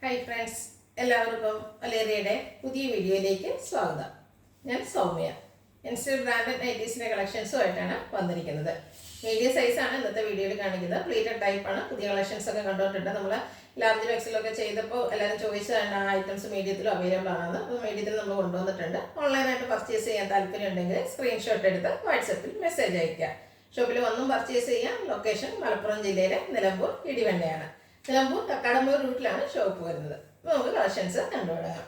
Hi friends, എല്ലാവർക്കും വലേറിയയുടെ പുതിയ വീഡിയോയിലേക്ക് സ്വാഗതം. ഞാൻ സൗമ്യ. എൻസ്റ്റൽ ബ്രാൻഡഡ് നൈറ്റീസിൻ്റെ കളക്ഷൻസുമായിട്ടാണ് വന്നിരിക്കുന്നത്. മീഡിയം സൈസാണ് ഇന്നത്തെ വീഡിയോയിൽ കാണിക്കുന്നത്. പ്ലീറ്റഡ് ടൈപ്പാണ്. പുതിയ കളക്ഷൻസ് ഒക്കെ കണ്ടുകൊണ്ടിട്ടുണ്ട്. നമ്മൾ ലാർജ് എക്സലൊക്കെ ചെയ്തപ്പോൾ എല്ലാവരും ചോദിച്ചതാണ് ആ ഐറ്റംസ് മീഡിയത്തിലും അവൈലബിൾ ആണെന്ന്. അപ്പോൾ മീഡിയത്തിൽ നമ്മൾ കൊണ്ടുവന്നിട്ടുണ്ട്. ഓൺലൈനായിട്ട് പർച്ചേസ് ചെയ്യാൻ താല്പര്യം ഉണ്ടെങ്കിൽ സ്ക്രീൻഷോട്ട് എടുത്ത് വാട്സപ്പിൽ മെസ്സേജ് അയയ്ക്കുക. ഷോപ്പിൽ വന്നും പർച്ചേസ് ചെയ്യാം. ലൊക്കേഷൻ മലപ്പുറം ജില്ലയിലെ നിലമ്പൂർ ഇടിവണ്ണയാണ്. നിലമ്പൂർ കക്കാടമ്പൂർ റൂട്ടിലാണ് ഷോപ്പ് വരുന്നത്. നമുക്ക് കളക്ഷൻസ് കണ്ടുപിടാം.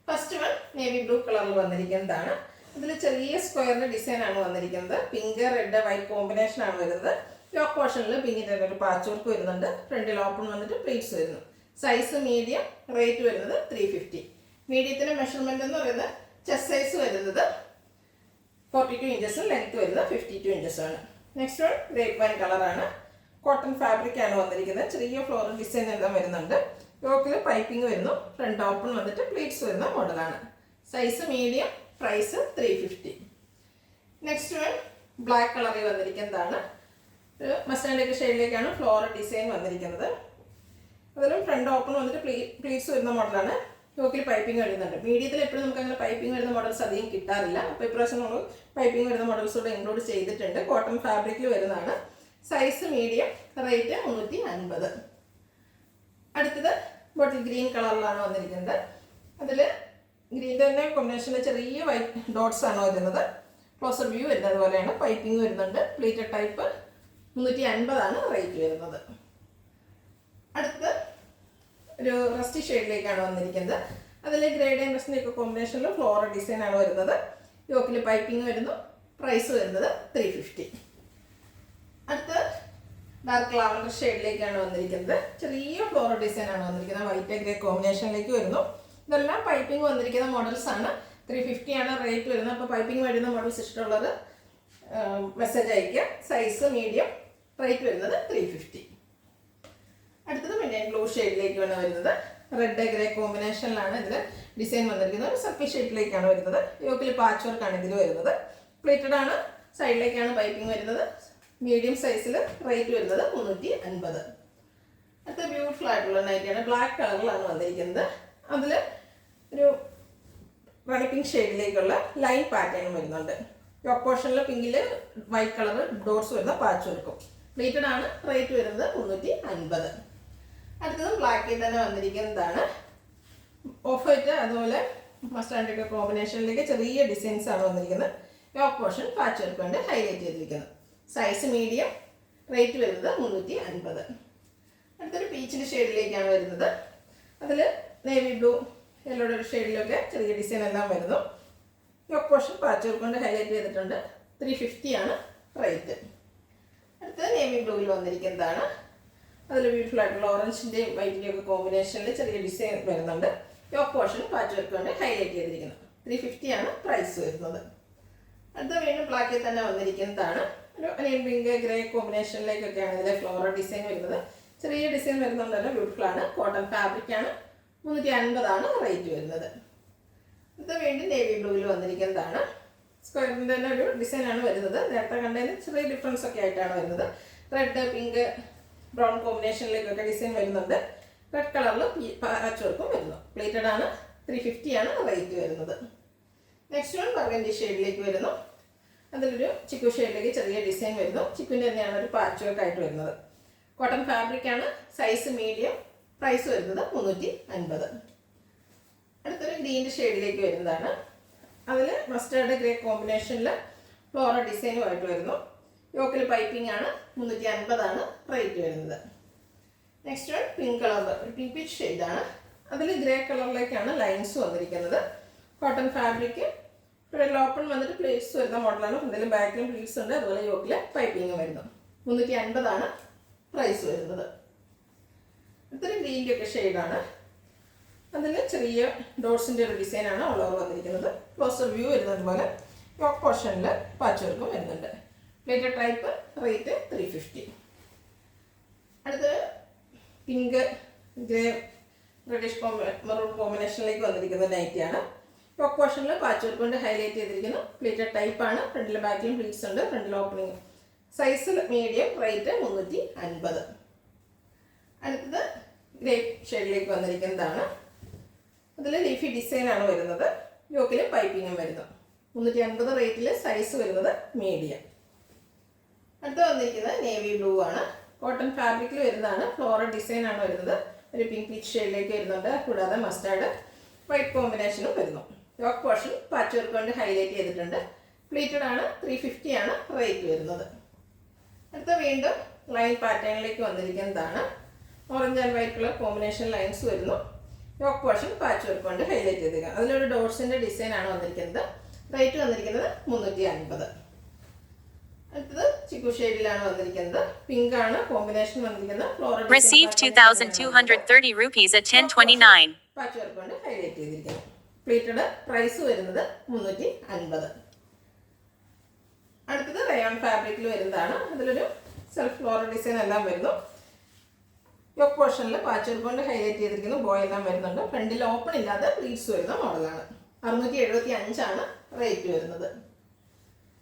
ഫസ്റ്റ് വൺ നേവി ബ്ലൂ കളറിൽ വന്നിരിക്കുന്നതാണ്. ഇതിൽ ചെറിയ സ്ക്വയറിൻ്റെ ഡിസൈനാണ് വന്നിരിക്കുന്നത്. പിങ്ക് റെഡ് വൈറ്റ് കോമ്പിനേഷനാണ് വരുന്നത്. യോക്ക് പോർഷനിൽ പിങ്കിൻ്റെ ഒരു പാച്ച് വർക്ക് വരുന്നുണ്ട്. ഫ്രണ്ടിൽ ഓപ്പൺ വന്നിട്ട് പ്ലീറ്റ്സ് വരുന്നു. സൈസ് മീഡിയം, റേറ്റ് വരുന്നത് 350. മീഡിയത്തിൻ്റെ മെഷർമെൻറ്റ് എന്ന് പറയുന്നത് ചെസ്റ്റ് സൈസ് വരുന്നത് 42 ഇഞ്ചസും ലെങ്ത് വരുന്നത് 52 ഇഞ്ചസാണ്. നെക്സ്റ്റ് വൺ ഗ്രേപ്പ് വൈൻ കളറാണ്. കോട്ടൺ ഫാബ്രിക് ആണ് വന്നിരിക്കുന്നത്. ചെറിയ ഫ്ലോറൽ ഡിസൈൻ എല്ലാം വരുന്നുണ്ട്. യോക്കിൽ പൈപ്പിംഗ് വരുന്നു. ഫ്രണ്ട് ഓപ്പൺ വന്നിട്ട് പ്ലീറ്റ്സ് വരുന്ന മോഡലാണ്. Size medium, price 350. Next one black കളറിൽ വന്നിരിക്കുന്നതാണ്. ഒരു മസ്റ്റാൻഡൊക്കെ ഷെയ്ഡിലേക്കാണ് ഫ്ലോറൽ ഡിസൈൻ വന്നിരിക്കുന്നത്. അതിലും ഫ്രണ്ട് ഓപ്പൺ വന്നിട്ട് പ്ലീറ്റ്സ് വരുന്ന മോഡലാണ്. യോക്കിൽ പൈപ്പിംഗ് വരുന്നുണ്ട്. മീഡിയത്തിൽ എപ്പോഴും നമുക്ക് അങ്ങനെ പൈപ്പിംഗ് വരുന്ന മോഡൽസ് അധികം കിട്ടാറില്ല. അപ്പോൾ ഇപ്രാവശ്യം നമ്മൾ പൈപ്പിംഗ് വരുന്ന മോഡൽസ് കൂടെ ഇൻക്ലൂഡ് ചെയ്തിട്ടുണ്ട്. കോട്ടൺ ഫാബ്രിക്കിൽ വരുന്നതാണ്. Size medium, rate 350. അടുത്തത് ബോട്ടിൽ ഗ്രീൻ കളറിലാണ് വന്നിരിക്കുന്നത്. അതിൽ ഗ്രീൻ തന്നെ കോമ്പിനേഷനിൽ ചെറിയ വൈറ്റ് ഡോട്ട്സ് ആണ് വരുന്നത്. ക്ലോസർ വ്യൂ വരുന്നത് പോലെയാണ്. പൈപ്പിംഗ് വരുന്നുണ്ട്. പ്ലീറ്റഡ് ടൈപ്പ് 350 റേറ്റ് വരുന്നത്. അടുത്തത് ഒരു റസ്റ്റി ഷെയ്ഡിലേക്കാണ് വന്നിരിക്കുന്നത്. അതിൽ ഗ്രേഡ് റസ്റ്റിൻ്റെ ഒക്കെ കോമ്പിനേഷനിൽ ഫ്ലോറൽ ഡിസൈനാണ് വരുന്നത്. യോക്കിൽ പൈപ്പിംഗ് വരുന്നു. പ്രൈസ് വരുന്നത് 350. അടുത്ത് ഡാർക്ക് ലാവൻഡർ ഷെയ്ഡിലേക്കാണ് വന്നിരിക്കുന്നത്. ചെറിയ ഫ്ലോറൽ ഡിസൈനാണ് വന്നിരിക്കുന്നത്. വൈറ്റ് ഗ്രേ കോമ്പിനേഷനിലേക്ക് വരുന്നു. ഇതെല്ലാം പൈപ്പിംഗ് വന്നിരിക്കുന്ന മോഡൽസ് ആണ്. 350 റേറ്റ് വരുന്നത്. അപ്പോൾ പൈപ്പിംഗ് വരുന്ന മോഡൽസ് ഇഷ്ടമുള്ളത് മെസ്സേജ് അയയ്ക്കുക. സൈസ് മീഡിയം, റേറ്റ് വരുന്നത് 350. അടുത്തത് പിന്നെ ബ്ലൂ ഷെയ്ഡിലേക്കാണ് വരുന്നത്. റെഡ് ഗ്രേ കോമ്പിനേഷനിലാണ് ഇതിൽ ഡിസൈൻ വന്നിരിക്കുന്നത്. ഒരു സർക്കിൾ ഷേപ്പിലേക്കാണ് വരുന്നത്. യോക്കിൽ പാച്ച് വർക്കാണ് ഇതിൽ വരുന്നത്. പ്ലേറ്റഡ് ആണ്. സൈഡിലേക്കാണ് പൈപ്പിംഗ് വരുന്നത്. മീഡിയം സൈസിൽ റേറ്റ് വരുന്നത് 350. അടുത്ത ബ്യൂട്ടിഫുൾ ആയിട്ടുള്ള നൈറ്റിയാണ്. ബ്ലാക്ക് കളറിലാണ് വന്നിരിക്കുന്നത്. അതിൽ ഒരു റാണി പിങ്ക് ഷെയ്ഡിലേക്കുള്ള ലൈൻ പാറ്റേൺ വരുന്നുണ്ട്. യോക്ക് പോർഷനിൽ പിങ്കിൽ വൈറ്റ് കളർ ഡോട്ട്സ് വരുന്ന പാച്ച് വർക്കും. പ്ലേറ്റഡ് ആണ്. റേറ്റ് വരുന്നത് 350. അടുത്തത് ബ്ലാക്കിൽ തന്നെ വന്നിരിക്കുന്നതാണ്. ഓഫ് വൈറ്റ് അതുപോലെ മസ്റ്റാൻഡൊക്കെ കോമ്പിനേഷനിലേക്ക് ചെറിയ ഡിസൈൻസ് ആണ് വന്നിരിക്കുന്നത്. യോക്ക് പോർഷൻ പാച്ച് വർക്ക് കൊണ്ട് ഹൈലൈറ്റ് ചെയ്തിരിക്കുന്നത്. സൈസ് മീഡിയം, റേറ്റ് വരുന്നത് 350. അടുത്തൊരു പീച്ചിൻ്റെ ഷെയ്ഡിലേക്കാണ് വരുന്നത്. അതിൽ നേവി ബ്ലൂ യെല്ലോയുടെ ഒരു ഷെയ്ഡിലൊക്കെ ചെറിയ ഡിസൈൻ എല്ലാം വരുന്നു. യോക്ക് പോർഷൻ പാച്ച് വർക്ക് കൊണ്ട് ഹൈലൈറ്റ് ചെയ്തിട്ടുണ്ട്. 350 റേറ്റ്. അടുത്തത് നേവി ബ്ലൂവിൽ വന്നിരിക്കുന്നതാണ്. അതിൽ ബ്യൂട്ടിഫുൾ ആയിട്ടുള്ള ഓറഞ്ചിൻ്റെയും വൈറ്റിൻ്റെയും ഒക്കെ കോമ്പിനേഷനിൽ ചെറിയ ഡിസൈൻ വരുന്നുണ്ട്. യോക്ക് പോർഷൻ പാച്ച് വർക്ക് കൊണ്ട് ഹൈലൈറ്റ് ചെയ്തിരിക്കുന്നത്. 350 പ്രൈസ് വരുന്നത്. അടുത്ത വീണ്ടും ബ്ലാക്കിൽ തന്നെ വന്നിരിക്കുന്നതാണ്. ഒരു അനിയൻ പിങ്ക് ഗ്രേ കോമ്പിനേഷനിലേക്കൊക്കെയാണ് ഇതിലെ ഫ്ലോറൽ ഡിസൈൻ വരുന്നത്. ചെറിയ ഡിസൈൻ വരുന്നുണ്ടല്ലോ. ബ്യൂട്ടിഫുൾ ആണ്. കോട്ടൺ ഫാബ്രിക് ആണ്. 350 റേറ്റ് വരുന്നത്. അടുത്ത വീണ്ടും നേവി ബ്ലൂവിൽ വന്നിരിക്കുന്നതാണ്. സ്ക്വയറിൻ്റെ തന്നെ ഒരു ഡിസൈനാണ് വരുന്നത്. നേരത്തെ കണ്ടതിന് ചെറിയ ഡിഫറൻസ് ഒക്കെ ആയിട്ടാണ് വരുന്നത്. റെഡ് പിങ്ക് ബ്രൗൺ കോമ്പിനേഷനിലേക്കൊക്കെ ഡിസൈൻ വരുന്നുണ്ട്. റെഡ് കളറിൽ പാച്ച് വർക്കും വരുന്നു. പ്ലേറ്റഡ് ആണ്. 350 റേറ്റ് വരുന്നത്. നെക്സ്റ്റ് വൺ ബർഗൻഡി ഷെയ്ഡിലേക്ക് വരുന്നു. അതിലൊരു ചിക്കു ഷെയ്ഡിലേക്ക് ചെറിയ ഡിസൈൻ വരുന്നു. ചിക്കുവിൻ്റെ തന്നെയാണ് ഒരു പാച്ച് വർക്ക് ആയിട്ട് വരുന്നത്. കോട്ടൺ ഫാബ്രിക് ആണ്. സൈസ് മീഡിയം, പ്രൈസ് വരുന്നത് 350. അടുത്തൊരു ഗ്രീൻ ഷെയ്ഡിലേക്ക് വരുന്നതാണ്. അതിൽ മസ്റ്റേർഡ് ഗ്രേ കോമ്പിനേഷനിൽ ഫ്ലോറൽ ഡിസൈനുമായിട്ട് വരുന്നു. യോക്കിൽ പൈപ്പിംഗ് ആണ്. 350 റേറ്റ് വരുന്നത്. Next one pink colour, pink peach ഷെയ്ഡാണ്. അതിൽ ഗ്രേ കളറിലേക്കാണ് ലൈൻസ് വന്നിരിക്കുന്നത്. കോട്ടൺ ഫാബ്രിക് ഫ്രണ്ടിൽ ഓപ്പൺ വന്നിട്ട് പ്ലീറ്റ്സ് വരുന്ന മോഡലാണ്. ഫ്രണ്ടിലും ബാക്കിലും പ്ലീറ്റ്സ് ഉണ്ട്. അതുപോലെ യോക്കിൽ പൈപ്പിംഗ് വരുന്നു. 350 പ്രൈസ് വരുന്നത്. ഇത്രയും ഗ്രീൻ്റെ ഒക്കെ ഷെയ്ഡാണ്. അതിൽ ചെറിയ ഡോട്ട്സിൻ്റെ ഒരു ഡിസൈനാണ് ഓൾ ഓവർ വന്നിരിക്കുന്നത്. ക്ലോസർ വ്യൂ വരുന്നത് പോലെ യോക്ക് പോർഷനിൽ പാച്ച് വർക്കും വരുന്നുണ്ട്. Plated type, rate 350. അടുത്ത് പിങ്ക് ഗ്രേ റെഡിഷ് മെറൂൺ കോമ്പിനേഷനിലേക്ക് വന്നിരിക്കുന്ന നൈറ്റിയാണ്. യോക്ക് പോർഷനിൽ പാച്ച് വർക്ക് കൊണ്ട് ഹൈലൈറ്റ് ചെയ്തിരിക്കുന്നു. പ്ലേറ്റഡ് ടൈപ്പാണ്. ഫ്രണ്ടിലും ബാക്കിലും പ്ലീറ്റ്സ് ഉണ്ട്. ഫ്രണ്ടിൽ ഓപ്പണിംഗ്. Size medium, rate 350. അടുത്തത് ഗ്രേപ്പ് ഷെയ്ഡിലേക്ക് വന്നിരിക്കുന്നതാണ്. അതിൽ ലീഫി ഡിസൈനാണ് വരുന്നത്. യോക്കിൽ പൈപ്പിങ്ങും വരുന്നു. 350 റേറ്റിൽ സൈസ് വരുന്നത് മീഡിയം. അടുത്ത് വന്നിരിക്കുന്നത് നേവി ബ്ലൂ ആണ്. കോട്ടൺ ഫാബ്രിക്കിൽ വരുന്നതാണ്. ഫ്ലോറൽ ഡിസൈനാണ് വരുന്നത്. ഒരു പിങ്ക് പീച്ച് ഷെയ്ഡിലേക്ക് വരുന്നുണ്ട്. കൂടാതെ മസ്റ്റാർഡ് വൈറ്റ് കോമ്പിനേഷനും വരുന്നു. യോക്ക് പോർഷൻ പാച്ച് വർക്ക് കൊണ്ട് ഹൈലൈറ്റ് ചെയ്തിട്ടുണ്ട്. പ്ലീറ്റഡ് ആണ്. 350 ആണ് റേറ്റ് വരുന്നത്. അടുത്ത വീണ്ടും ലൈൻ പാറ്റേണിലേക്ക് വന്നിരിക്കുന്നതാണ്. Orange and white colour combination lines വരുന്നു. യോക്ക് പോർഷൻ പാച്ച് വർക്ക് കൊണ്ട് ഹൈലൈറ്റ് ചെയ്തിരിക്കുക. അതിലൊരു ഡോട്ട്സിൻ്റെ ഡിസൈനാണ് വന്നിരിക്കുന്നത്. റേറ്റ് വന്നിരിക്കുന്നത് 350. അടുത്തത് ചിക്കു ഷെയ്ഡിലാണ് വന്നിരിക്കുന്നത്. പിങ്ക് ആണ് കോമ്പിനേഷൻ വന്നിരിക്കുന്നത്. Floral Received 2,230 rupees at 10:29. Patch work കൊണ്ട് ഹൈലൈറ്റ് ചെയ്തിരിക്കുന്നു. പ്ലീറ്റഡ് പ്രൈസ് വരുന്നത് 350. അടുത്തത് റയോൺ ഫാബ്രിക്കിൽ വരുന്നതാണ്. അതിലൊരു സെൽഫ് ഫ്ലോറൽ ഡിസൈൻ എല്ലാം വരുന്നു. യോക്ക് പോർഷനിൽ പാച്ച് വർക്ക് കൊണ്ട് ഹൈലൈറ്റ് ചെയ്തിരിക്കുന്നു. ബോ എല്ലാം വരുന്നുണ്ട്. ഫ്രണ്ടിൽ ഓപ്പൺ ഇല്ലാതെ പ്ലീറ്റ്സ് വരുന്ന മോഡലാണ്. 675 ആണ് റേറ്റ് വരുന്നത്.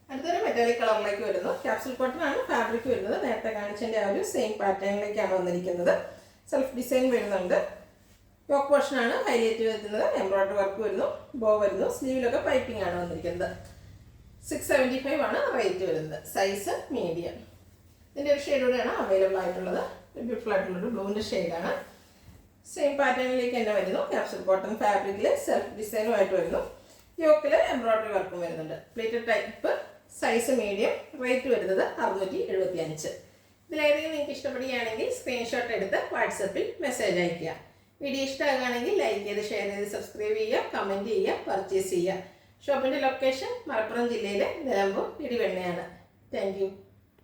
അടുത്തൊരു മെറ്റാലിക് കളറിലേക്ക് വരുന്നു. ക്യാപ്സുൽ കോട്ടൺ ആണ് ഫാബ്രിക് വരുന്നത്. നേരത്തെ കാണിച്ചതിൻ്റെ ആ ഒരു സെയിം പാറ്റേണിലേക്കാണ് വന്നിരിക്കുന്നത്. സെൽഫ് ഡിസൈൻ വരുന്നുണ്ട്. യോക്ക് പോർഷനാണ് ഹൈലൈറ്റ് വരുന്നത്. എംബ്രോയ്ഡറി വർക്ക് വരുന്നു. ബോ വരുന്നു. സ്ലീവിലൊക്കെ പൈപ്പിംഗ് ആണ് വന്നിരിക്കുന്നത്. 675 ആണ് റേറ്റ് വരുന്നത്. Size medium. ഇതിൻ്റെ ഒരു ഷെയ്ഡ് കൂടെയാണ് അവൈലബിൾ ആയിട്ടുള്ളത്. ബ്യൂട്ടിഫുൾ ആയിട്ടുള്ളൊരു ബ്ലൂവിൻ്റെ ഷെയ്ഡാണ്. സെയിം പാറ്റേണിലേക്ക് തന്നെ വരുന്നു. ക്യാപ്സുൽ കോട്ടൺ ഫാബ്രിക്കിൽ സെൽഫ് ഡിസൈനുമായിട്ട് വരുന്നു. യോക്കിൽ എംബ്രോയ്ഡറി വർക്കും വരുന്നുണ്ട്. Plated type size medium. Rate വരുന്നത് 675. ഇതിലേതെങ്കിലും നിങ്ങൾക്ക് ഇഷ്ടപ്പെടുകയാണെങ്കിൽ സ്ക്രീൻഷോട്ട് എടുത്ത് വാട്സപ്പിൽ മെസ്സേജ് അയയ്ക്കുക. വീഡിയോ ഇഷ്ടമാകുകയാണെങ്കിൽ ലൈക്ക് ചെയ്ത് ഷെയർ ചെയ്ത് സബ്സ്ക്രൈബ് ചെയ്യുക, കമൻറ്റ് ചെയ്യുക, പർച്ചേസ് ചെയ്യുക. ഷോപ്പിൻ്റെ ലൊക്കേഷൻ മലപ്പുറം ജില്ലയിലെ നിലമ്പൂർ ഇടിവെണ്ണയാണ്. Thank you.